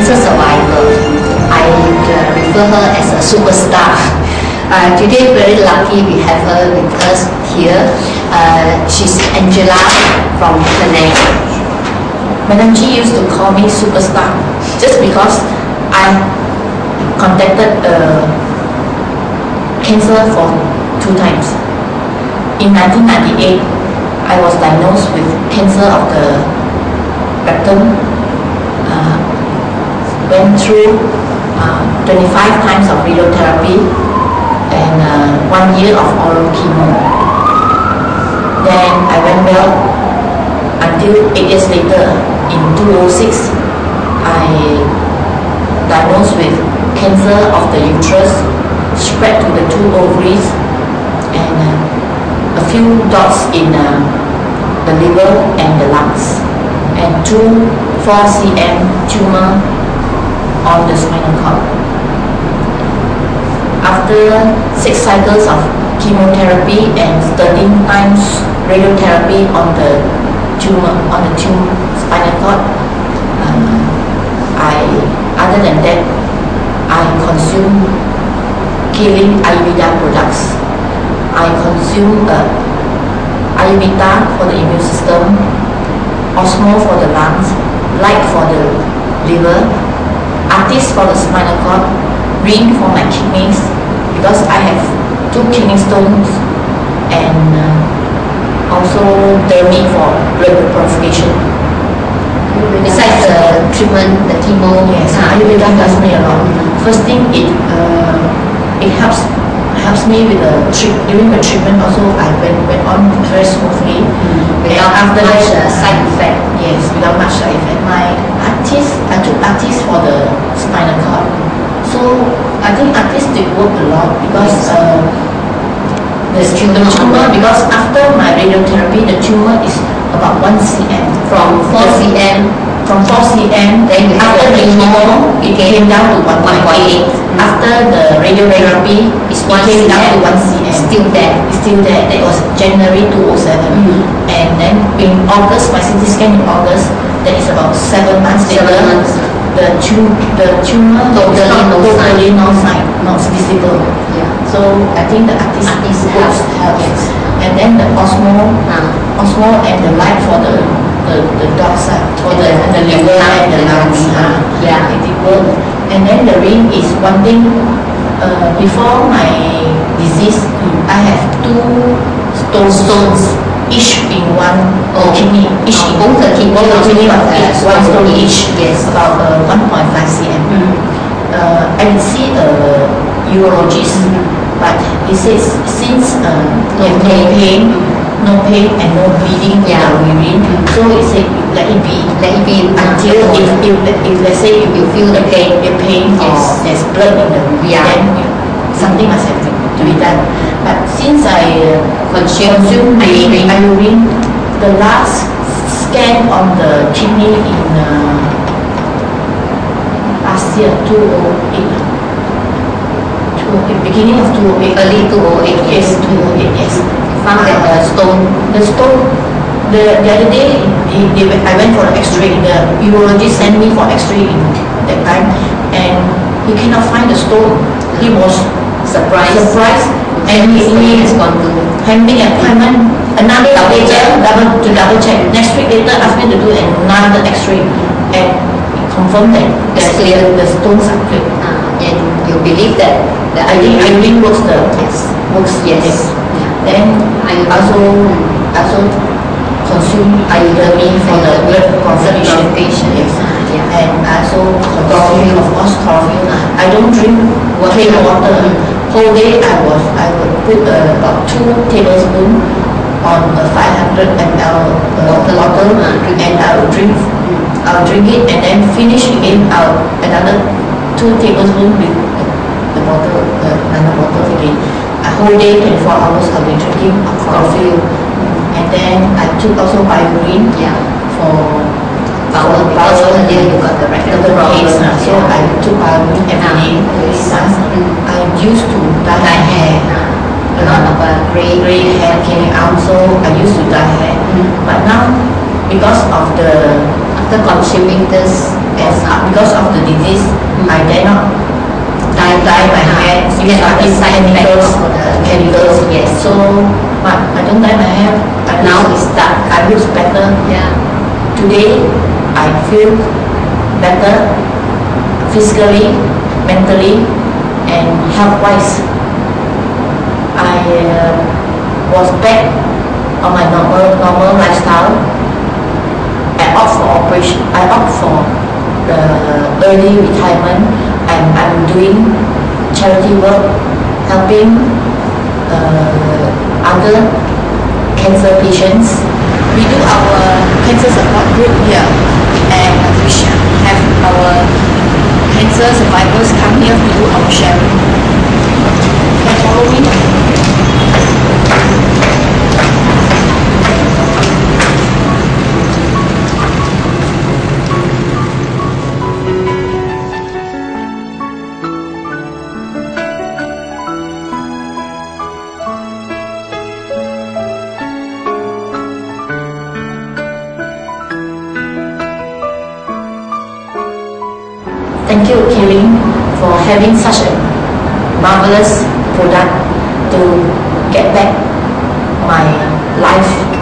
cancer survivor. I refer her as a superstar. Today, very lucky we have her with us here. She's Angela from Penang. Madam G used to call me superstar just because I contacted cancer for 2 times. In 1998, I was diagnosed with cancer of the rectum. Went through 25 times of radiotherapy and 1 year of oral chemo. Then I went well until 8 years later, in 2006, I diagnosed with cancer of the uterus, spread to the 2 ovaries, and a few dots in the liver and the lungs, and 4 cm tumor on the spinal cord. After 6 cycles of chemotherapy and 13 times radiotherapy on the tumor, spinal cord, other than that, I consume killing Ayurveda products. I consume Ayurveda for the immune system, Osmo for the lungs, Light for the liver, Artist for the spinal cord, Ring for my kidneys, because I have 2 kidney stones, and also Dermy for blood purification. Besides the treatment, the chemo, yes, Ayurveda does me a lot. First thing, it helps me with during the treatment. Also, I went on very smoothly. Without after much side effect. Yes, without much side effect. I took Artist for the spinal cord. So I think Artist did work a lot because the tumor, because after my radiotherapy, the tumor is about 1 cm. From 4 cm, then after the chemo, it came down to 1.8. After the radiotherapy, it came down to 1 cm. Still there. That was January 2007. And then in August, my CT scan in August, that is about 7 months later, the tumor totally no sign, not visible. Yeah. So I think the Artist helps. Yes. And then the Osmo and the Light for the dogs, for the liver and the lungs. Yeah, it did work. And then the Ring is one thing. Before my disease, I have 2 stones, each in one kidney. Each in both the kidney, one stone each. Yes, about 1.5 cm. I did see a urologist, but he says since no pain and no bleeding in the urine, so he said let it be until if let's say you feel the pain, yes, there's blood in the urine, then something must have to be done. But since I consume my urine, the last scan on the kidney in last year, 2008. Beginning of 2008, early 2008, yes, 2008, yes. Found that the stone, the other day, I went for an X-ray. The urologist sent me for X-ray in that time, and he cannot find the stone. He was surprised, and he has gone to hand me an appointment, another double check. Next week later, asked me to do another X-ray, and he confirmed that the stones are clear. And you believe that the urine works yes. Then I also consume Dermy for the blood purification. Yes. And I also chlorophyll, of course, chlorophyll. I don't drink plain water. Whole day I would put about 2 tablespoons on a 500 ml water bottle, and I will drink it, and then finish again. Another 2 tablespoons with the bottle, another bottle again. A whole day, 24 hours, I'll be drinking chlorophyll. And then I took also Biorine for bowel, and then you got the rectal problem. So I took Biorine every day. I used to dye hair. A lot of gray hair came out, so I used to dye hair. But now, because of after consuming this Because of the disease, I dare not dye my hair. You get the side effects for the chemicals. yes. So, but I don't dye my hair. Now it's dark. I look better. Yeah. Today, I feel better physically, mentally, and health-wise. I was back on my normal lifestyle. I opt for operation. I opt for the early retirement, and I'm doing charity work, helping other cancer patients. We do our cancer support group here, and we have our cancer survivors come here to do our sharing. Can follow me? Thank you, Keeling, for having such a marvelous product to get back my life